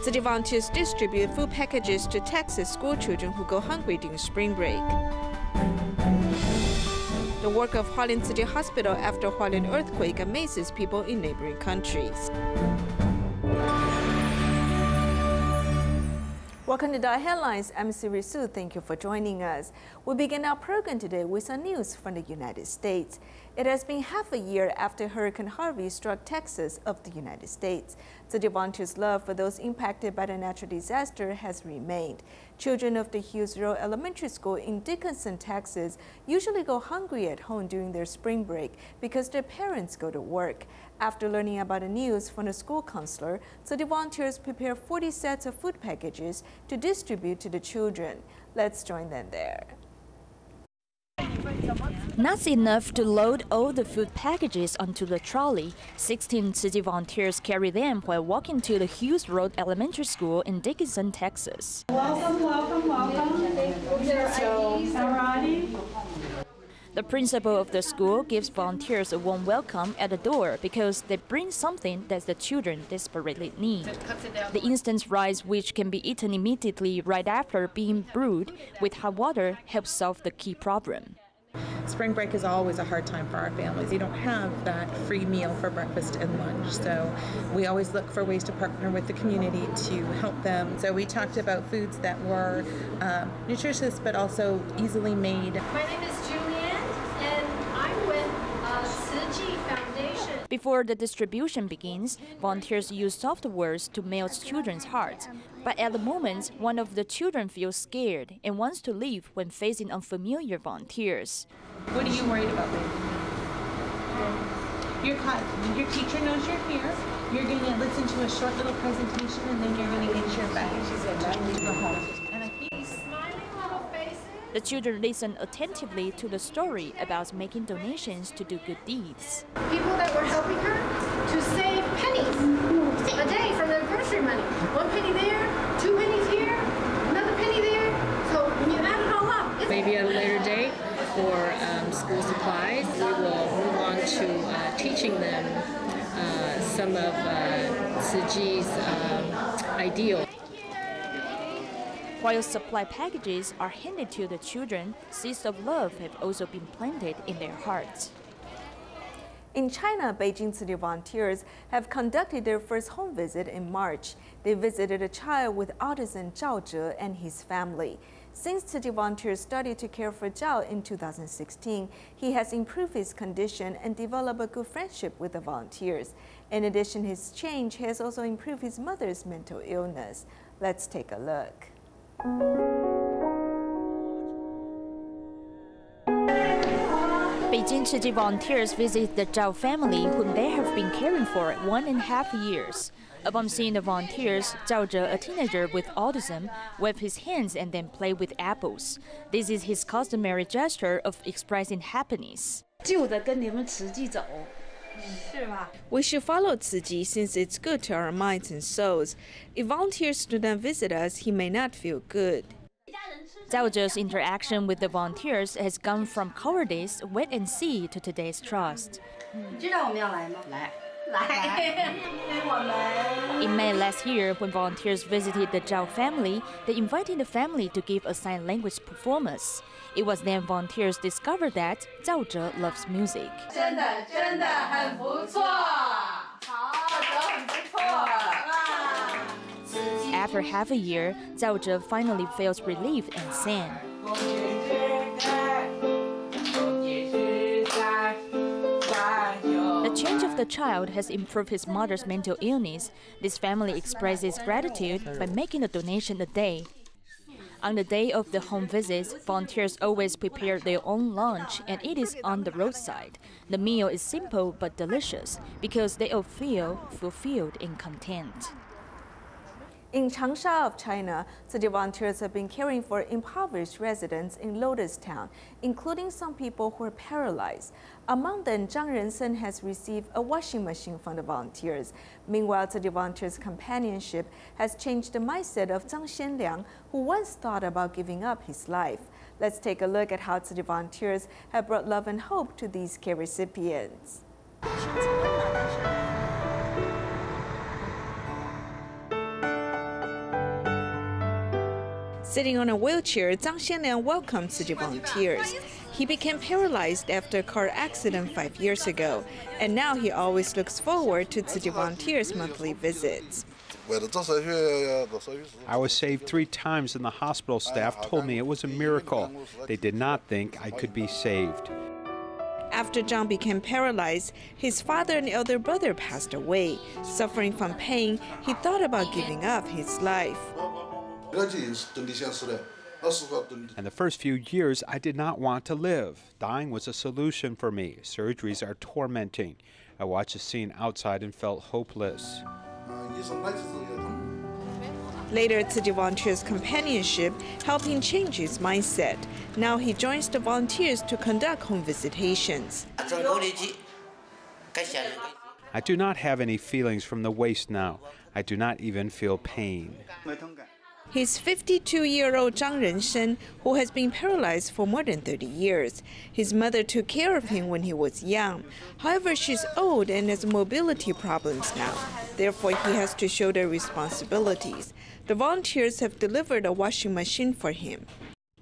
City volunteers distribute food packages to Texas school children who go hungry during spring break. The work of Hualien Tzu Chi Hospital after Hualien earthquake amazes people in neighboring countries. Welcome to DaAi Headlines. I'm Siri Su. Thank you for joining us. We begin our program today with some news from the United States. It has been half a year after Hurricane Harvey struck Texas of the United States. City volunteers' love for those impacted by the natural disaster has remained. Children of the Hughes Road Elementary School in Dickinson, Texas, usually go hungry at home during their spring break because their parents go to work. After learning about the news from the school counselor, City volunteers prepare 40 sets of food packages to distribute to the children. Let's join them there. Not enough to load all the food packages onto the trolley. 16 city volunteers carry them while walking to the Hughes Road Elementary School in Dickinson, Texas. Welcome, welcome, welcome. The principal of the school gives volunteers a warm welcome at the door because they bring something that the children desperately need. The instant rice, which can be eaten immediately right after being brewed with hot water, helps solve the key problem. Spring break is always a hard time for our families. You don't have that free meal for breakfast and lunch, so we always look for ways to partner with the community to help them. So we talked about foods that were nutritious but also easily made. My name is Julianne, and I'm with Tzu Chi Foundation. Before the distribution begins, volunteers use soft words to melt children's hearts. But at the moment, one of the children feels scared and wants to leave when facing unfamiliar volunteers. What are you worried about, baby? Your teacher knows you're here. You're going to listen to a short little presentation, and then you're going to get your bag. She said, to go home. Smiling little faces. The children listen attentively to the story about making donations to do good deeds. People that were helping her to save pennies a day from their grocery money. 1 penny there, 2 pennies here, another penny there. So when you add it all up, maybe at a later date for school supplies, we will move on to teaching them some of Tzu Chi's ideals. While supply packages are handed to the children, seeds of love have also been planted in their hearts. In China, Beijing City volunteers have conducted their first home visit in March. They visited a child with autism, Zhao Zhe, and his family. Since City volunteers started to care for Zhao in 2016, he has improved his condition and developed a good friendship with the volunteers. In addition, his change has also improved his mother's mental illness. Let's take a look. Beijing Tzu Chi volunteers visit the Zhao family, whom they have been caring for 1.5 years. Upon seeing the volunteers, Zhao Zhe, a teenager with autism, waved his hands and then played with apples. This is his customary gesture of expressing happiness. We should follow Tzu Chi since it's good to our minds and souls. If volunteers do not visit us, he may not feel good. Zhao Zhe's interaction with the volunteers has gone from cowardice, wait and see, to today's trust. In May last year, when volunteers visited the Zhao family, they invited the family to give a sign language performance. It was then volunteers discovered that Zhao Zhe loves music. After half a year, Zhao Zhe finally feels relief and sang. The change of the child has improved his mother's mental illness. This family expresses gratitude by making a donation a day. On the day of the home visits, volunteers always prepare their own lunch and it is on the roadside. The meal is simple but delicious because they all feel fulfilled and content. In Changsha of China, city volunteers have been caring for impoverished residents in Lotus Town, including some people who are paralyzed. Among them, Zhang Rensen has received a washing machine from the volunteers. Meanwhile, city volunteers' companionship has changed the mindset of Zhang Xianliang, who once thought about giving up his life. Let's take a look at how city volunteers have brought love and hope to these care recipients. Sitting on a wheelchair, Zhang Xianliang welcomed Tzu Chi volunteers. He became paralyzed after a car accident 5 years ago, and now he always looks forward to Tzu Chi volunteers' monthly visits. I was saved 3 times, and the hospital staff told me it was a miracle. They did not think I could be saved. After Zhang became paralyzed, his father and elder brother passed away. Suffering from pain, he thought about giving up his life. And the first few years, I did not want to live. Dying was a solution for me. Surgeries are tormenting. I watched the scene outside and felt hopeless. Later, Tzu Chi volunteers' companionship helped him change his mindset. Now he joins the volunteers to conduct home visitations. I do not have any feelings from the waist now. I do not even feel pain. He's 52-year-old Zhang Rensheng, who has been paralyzed for more than 30 years. His mother took care of him when he was young. However, she's old and has mobility problems now. Therefore, he has to shoulder responsibilities. The volunteers have delivered a washing machine for him.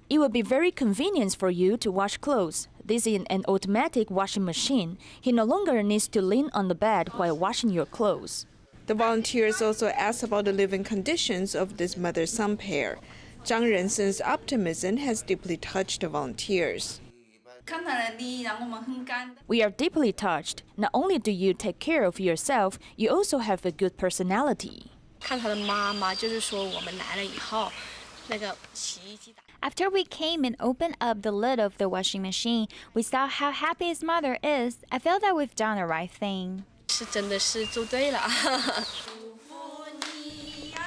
It will be very convenient for you to wash clothes. This is an automatic washing machine. He no longer needs to lean on the bed while washing your clothes. The volunteers also asked about the living conditions of this mother-son pair. Zhang Rensheng's optimism has deeply touched the volunteers. We are deeply touched. Not only do you take care of yourself, you also have a good personality. After we came and opened up the lid of the washing machine, we saw how happy his mother is. I feel that we've done the right thing.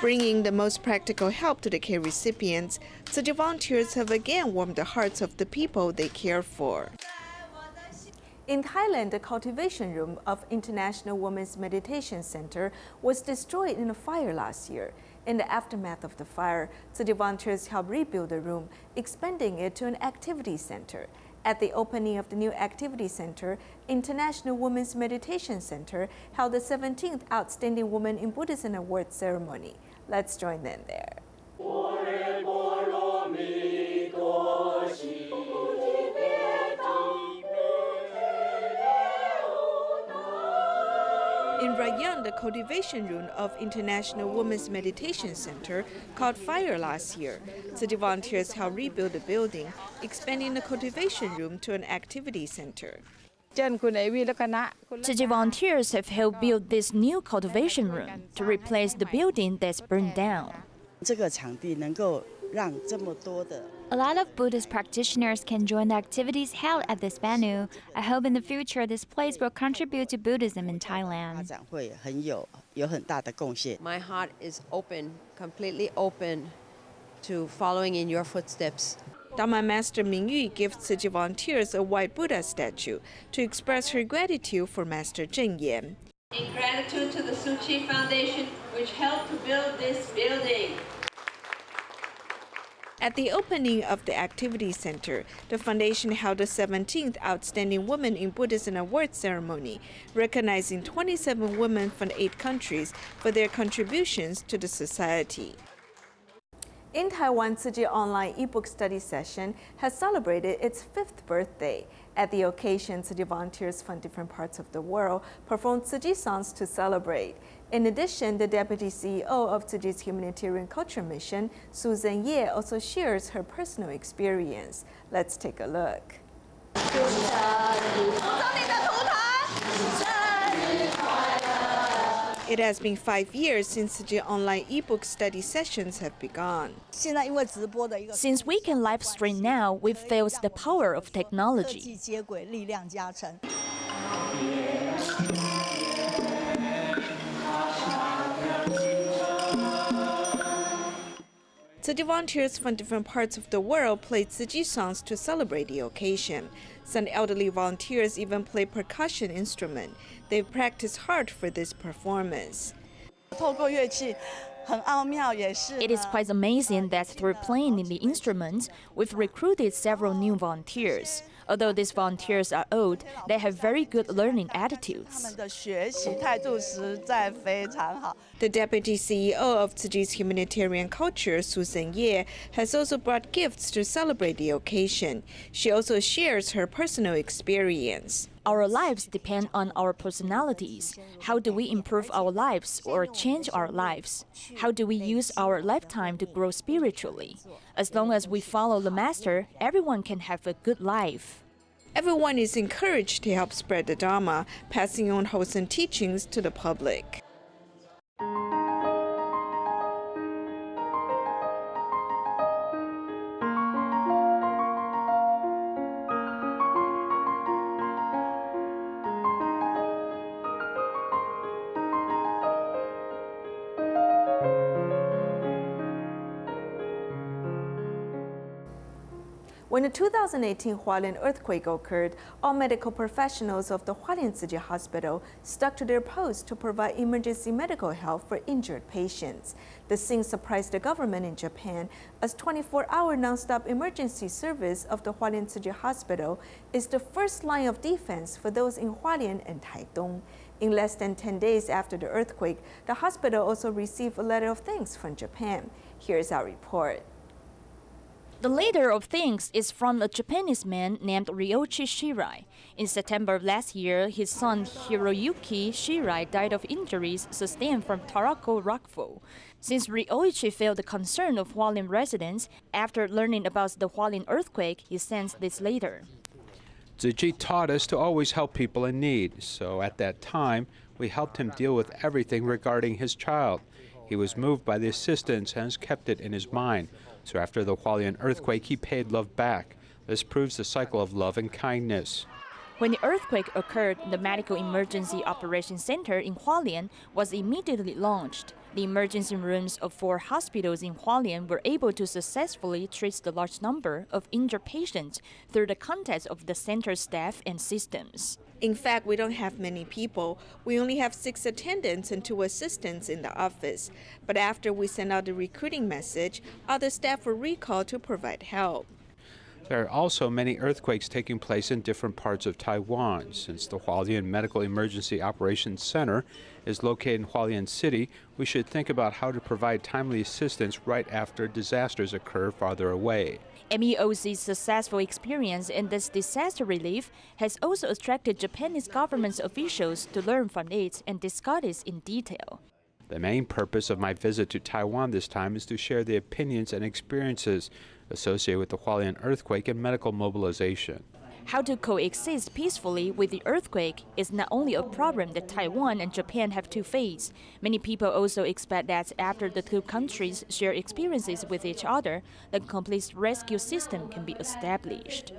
Bringing the most practical help to the care recipients, Tzu Chi volunteers have again warmed the hearts of the people they care for. In Thailand, the cultivation room of International Women's Meditation Center was destroyed in a fire last year. In the aftermath of the fire, Tzu Chi volunteers helped rebuild the room, expanding it to an activity center. At the opening of the new activity center, International Women's Meditation Center held the 17th Outstanding Woman in Buddhism Award ceremony. Let's join them there. In Rayong, the cultivation room of International Women's Meditation Center caught fire last year. Tzu Chi volunteers helped rebuild the building, expanding the cultivation room to an activity center. Tzu Chi volunteers have helped build this new cultivation room to replace the building that's burned down. A lot of Buddhist practitioners can join the activities held at this venue. I hope in the future this place will contribute to Buddhism in Thailand. My heart is open, completely open to following in your footsteps. Dharma Master Mingyu gives Tzu Chi volunteers a white Buddha statue to express her gratitude for Master Zheng Yan. In gratitude to the Tzu Chi Foundation, which helped to build this building. At the opening of the Activity Center, the foundation held the 17th Outstanding Woman in Buddhism Award ceremony, recognizing 27 women from 8 countries for their contributions to the society. In Taiwan, Tzu Chi online ebook study session has celebrated its 5th birthday. At the occasion, Tzu Chi volunteers from different parts of the world performed Tzu Chi songs to celebrate. In addition, the Deputy CEO of Tzu Chi's Humanitarian Culture Mission, Susan Ye, also shares her personal experience. Let's take a look. It has been 5 years since the online ebook study sessions have begun. Since we can live stream now, we've felt the power of technology. Tzu Chi volunteers from different parts of the world played Tzu Chi songs to celebrate the occasion. Some elderly volunteers even play percussion instrument. They've practiced hard for this performance. It is quite amazing that through playing the instruments, we've recruited several new volunteers. Although these volunteers are old, they have very good learning attitudes. The deputy CEO of Tzu Chi's humanitarian culture, Susan Ye, has also brought gifts to celebrate the occasion. She also shares her personal experience. Our lives depend on our personalities. How do we improve our lives or change our lives? How do we use our lifetime to grow spiritually? As long as we follow the Master, everyone can have a good life. Everyone is encouraged to help spread the Dharma, passing on wholesome teachings to the public. When the 2018 Hualien earthquake occurred, all medical professionals of the Hualien Tzu Chi Hospital stuck to their posts to provide emergency medical help for injured patients. The scene surprised the government in Japan, as 24-hour nonstop emergency service of the Hualien Tzu Chi Hospital is the first line of defense for those in Hualien and Taitung. In less than 10 days after the earthquake, the hospital also received a letter of thanks from Japan. Here's our report. The letter of thanks is from a Japanese man named Ryoichi Shirai. In September of last year, his son Hiroyuki Shirai died of injuries sustained from Tarako rockfall. Since Ryoichi felt the concern of Hualien residents, after learning about the Hualien earthquake, he sends this letter. Tzu Chi taught us to always help people in need, so at that time, we helped him deal with everything regarding his child. He was moved by the assistance and has kept it in his mind. So after the Hualien earthquake, he paid love back. This proves the cycle of love and kindness. When the earthquake occurred, the Medical Emergency Operations Center in Hualien was immediately launched. The emergency rooms of 4 hospitals in Hualien were able to successfully treat the large number of injured patients through the contacts of the center's staff and systems. In fact, we don't have many people. We only have 6 attendants and 2 assistants in the office. But after we sent out the recruiting message, other staff were recalled to provide help. There are also many earthquakes taking place in different parts of Taiwan. Since the Hualien Medical Emergency Operations Center is located in Hualien City, we should think about how to provide timely assistance right after disasters occur farther away. MEOC's successful experience in this disaster relief has also attracted Japanese government officials to learn from it and discuss it in detail. The main purpose of my visit to Taiwan this time is to share the opinions and experiences associated with the Hualien earthquake and medical mobilization. How to coexist peacefully with the earthquake is not only a problem that Taiwan and Japan have to face. Many people also expect that after the 2 countries share experiences with each other, the complete rescue system can be established.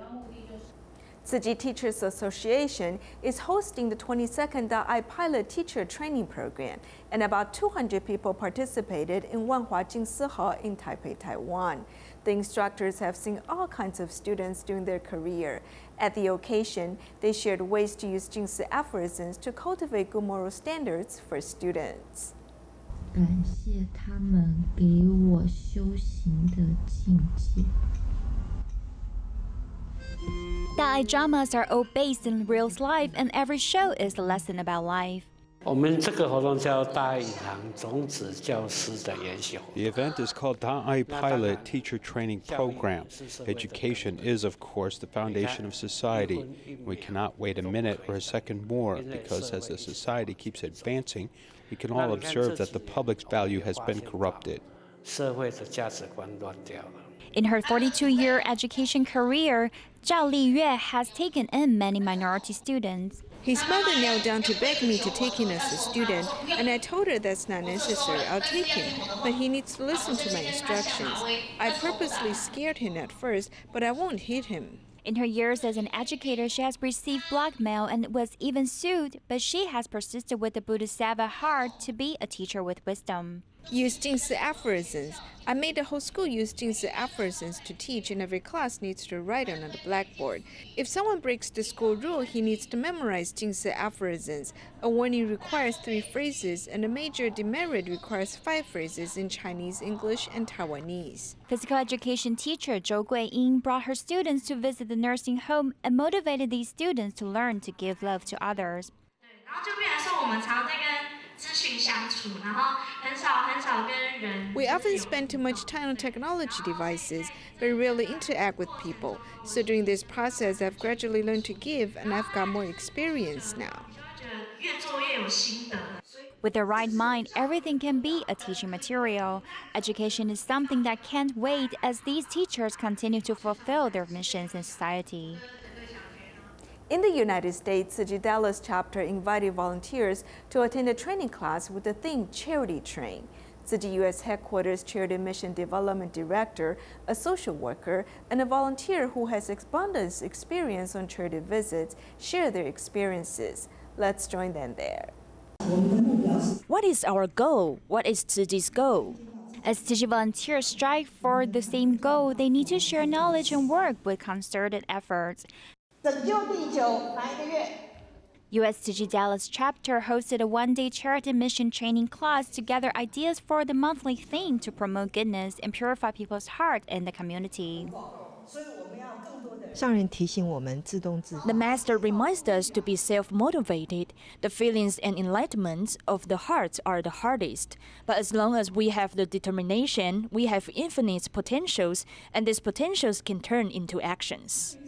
Tzu Chi Teachers Association is hosting the 22nd DaAi Pilot Teacher Training Program, and about 200 people participated in Wanhua Jingsi Hall in Taipei, Taiwan. The instructors have seen all kinds of students during their career. At the occasion, they shared ways to use Jingsi aphorisms to cultivate good moral standards for students. 感谢他们给我修行的境界。 DaAi dramas are all based in real life, and every show is a lesson about life. 我们这个活动叫大银行种子教师的研习活动。 The event is called DaAi Pilot Teacher Training Program. Education is, of course, the foundation of society. We cannot wait a minute or a second more, because as the society keeps advancing, we can all observe that the public's value has been corrupted. 社会的价值观乱掉了。 In her 42-year education career, Zhao Liyue has taken in many minority students. His mother knelt down to beg me to take him as a student, and I told her that's not necessary, I'll take him, but he needs to listen to my instructions. I purposely scared him at first, but I won't hit him. In her years as an educator, she has received blackmail and was even sued, but she has persisted with the Buddhist Seva heart to be a teacher with wisdom. Use 近似 aphorisms. I made the whole school use 近似 aphorisms to teach, and every class needs to write on the blackboard. If someone breaks the school rule, he needs to memorize 近似 aphorisms. A warning requires 3 phrases, and a major demerit requires 5 phrases in Chinese, English, and Taiwanese. Physical education teacher Zhou Guiying brought her students to visit the nursing home and motivated these students to learn to give love to others. We often spend too much time on technology devices, but rarely interact with people. So during this process, I've gradually learned to give, and I've got more experience now. With the right mind, everything can be a teaching material. Education is something that can't wait as these teachers continue to fulfill their missions in society. In the United States, Tzu Chi Dallas chapter invited volunteers to attend a training class with the theme Charity Train. Tzu Chi U.S. Headquarters Charity Mission Development Director, a social worker, and a volunteer who has abundant experience on charity visits share their experiences. Let's join them there. What is our goal? What is Tzu Chi's goal? As Tzu Chi volunteers strive for the same goal, they need to share knowledge and work with concerted efforts. U.S. Tzu Chi Dallas chapter hosted a one-day charity mission training class to gather ideas for the monthly theme to promote goodness and purify people's heart in the community. The master reminds us to be self-motivated. The feelings and enlightenments of the hearts are the hardest. But as long as we have the determination, we have infinite potentials, and these potentials can turn into actions.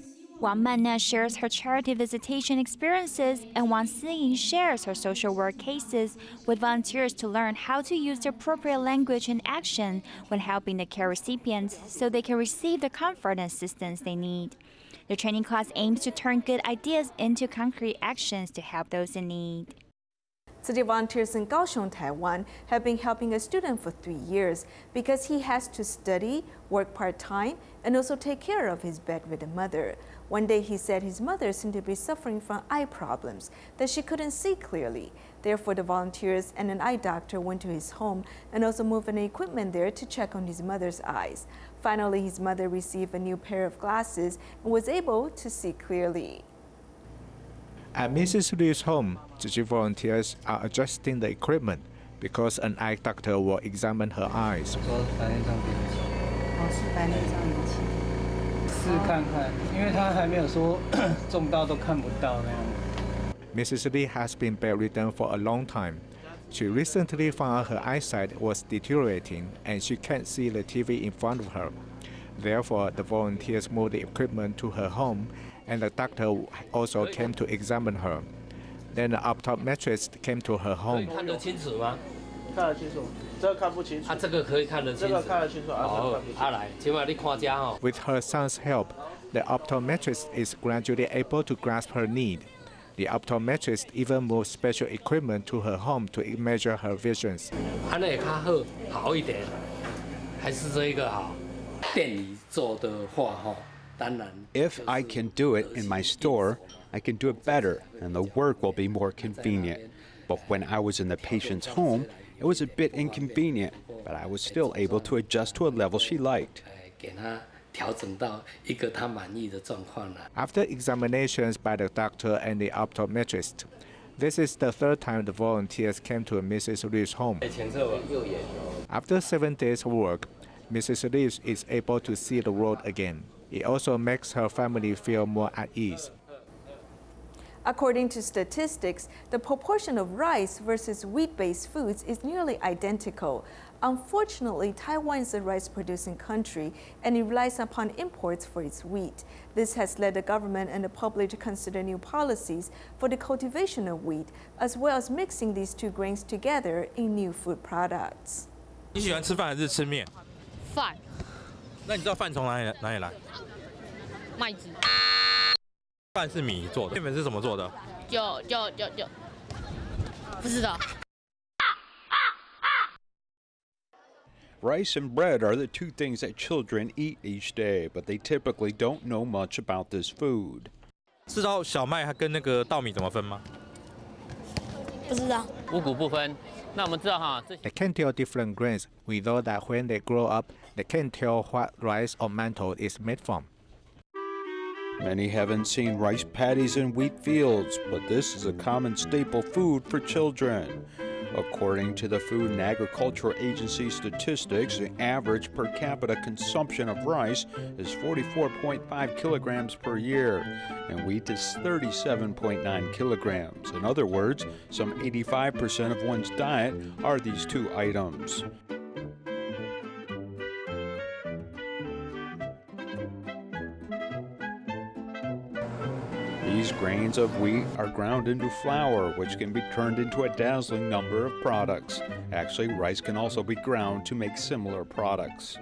Wang Manna shares her charity visitation experiences, and Wang Siying shares her social work cases with volunteers to learn how to use the appropriate language and action when helping the care recipients so they can receive the comfort and assistance they need. The training class aims to turn good ideas into concrete actions to help those in need. Tzu Chi volunteers in Kaohsiung, Taiwan, have been helping a student for 3 years because he has to study, work part-time, and also take care of his bedridden mother. One day he said his mother seemed to be suffering from eye problems, that she couldn't see clearly. Therefore, the volunteers and an eye doctor went to his home and also moved an equipment there to check on his mother's eyes. Finally, his mother received a new pair of glasses and was able to see clearly. At Mrs. Liu's home, Tzu Chi volunteers are adjusting the equipment because an eye doctor will examine her eyes. Mrs. Li has been bedridden for a long time. She recently found out her eyesight was deteriorating and she can't see the TV in front of her. Therefore, the volunteers moved the equipment to her home, and the doctor also came to examine her. Then the optometrist came to her home. With her son's help, the optometrist is gradually able to grasp her need. The optometrist even moved special equipment to her home to measure her visions. If I can do it in my store, I can do it better, and the work will be more convenient. But when I was in the patient's home, it was a bit inconvenient, but I was still able to adjust to a level she liked. After examinations by the doctor and the optometrist, this is the third time the volunteers came to Mrs. Liu's home. After 7 days of work, Mrs. Liu is able to see the road again. It also makes her family feel more at ease. According to statistics, the proportion of rice versus wheat-based foods is nearly identical. Unfortunately, Taiwan is a rice-producing country, and it relies upon imports for its wheat. This has led the government and the public to consider new policies for the cultivation of wheat, as well as mixing these two grains together in new food products. 你喜欢吃饭还是吃面？饭。那你知道饭从哪里来？麦子。饭是米做的，面粉是怎么做的？不知道。Rice and bread are the 2 things that children eat each day, but they typically don't know much about this food. 知道小麦跟那个稻米怎么分吗？不知道。五谷不分。They can tell different grains. We know that when they grow up, they can tell what rice or mantou is made from. Many haven't seen rice paddies in wheat fields, but this is a common staple food for children. According to the Food and Agricultural Agency statistics, the average per capita consumption of rice is 44.5 kilograms per year, and wheat is 37.9 kilograms. In other words, some 85% of one's diet are these two items. These grains of wheat are ground into flour, which can be turned into a dazzling number of products. Actually, rice can also be ground to make similar products.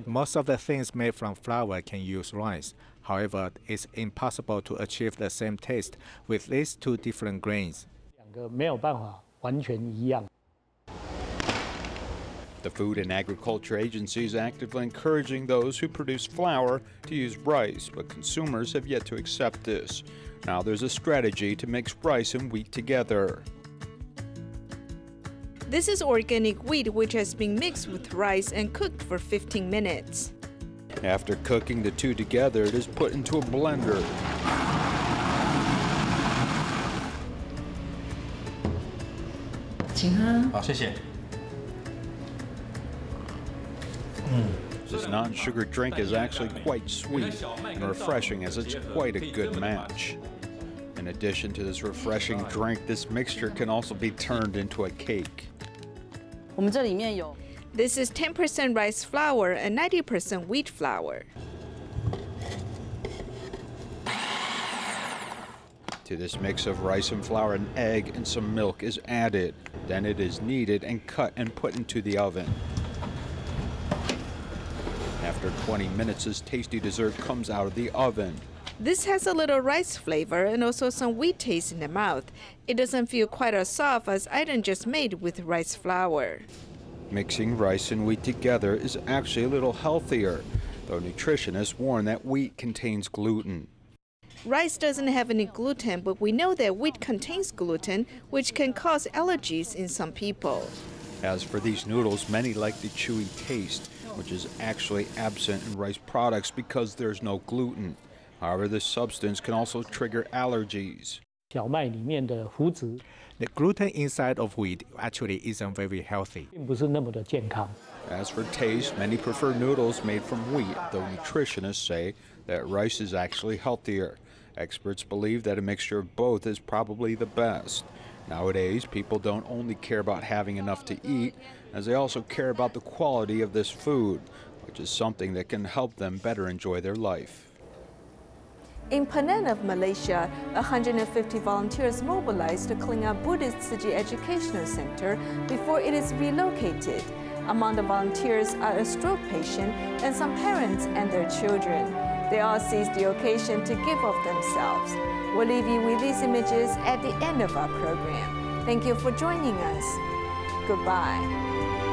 Most of the things made from flour can use rice. However, it's impossible to achieve the same taste with these two different grains. The Food and Agriculture Agency is actively encouraging those who produce flour to use rice, but consumers have yet to accept this. Now there's a strategy to mix rice and wheat together. This is organic wheat which has been mixed with rice and cooked for 15 minutes. After cooking the two together, it is put into a blender. This non-sugar drink is actually quite sweet and refreshing, as it's quite a good match. In addition to this refreshing drink, this mixture can also be turned into a cake. This is 10% rice flour and 90% wheat flour. To this mix of rice and flour, an egg and some milk is added. Then it is kneaded and cut and put into the oven. After 20 minutes, this tasty dessert comes out of the oven. This has a little rice flavor and also some wheat taste in the mouth. It doesn't feel quite as soft as item just made with rice flour. Mixing rice and wheat together is actually a little healthier, though nutritionists warn that wheat contains gluten. Rice doesn't have any gluten, but we know that wheat contains gluten, which can cause allergies in some people. As for these noodles, many like the chewy taste, which is actually absent in rice products because there's no gluten. However, this substance can also trigger allergies. The gluten inside of wheat actually isn't very healthy. As for taste, many prefer noodles made from wheat, though nutritionists say that rice is actually healthier. Experts believe that a mixture of both is probably the best. Nowadays, people don't only care about having enough to eat, as they also care about the quality of this food, which is something that can help them better enjoy their life. In Penang of Malaysia, 150 volunteers mobilized to clean up Buddhist Tzu Chi Educational Center before it is relocated. Among the volunteers are a stroke patient and some parents and their children. They all seized the occasion to give of themselves. We'll leave you with these images at the end of our program. Thank you for joining us. Goodbye.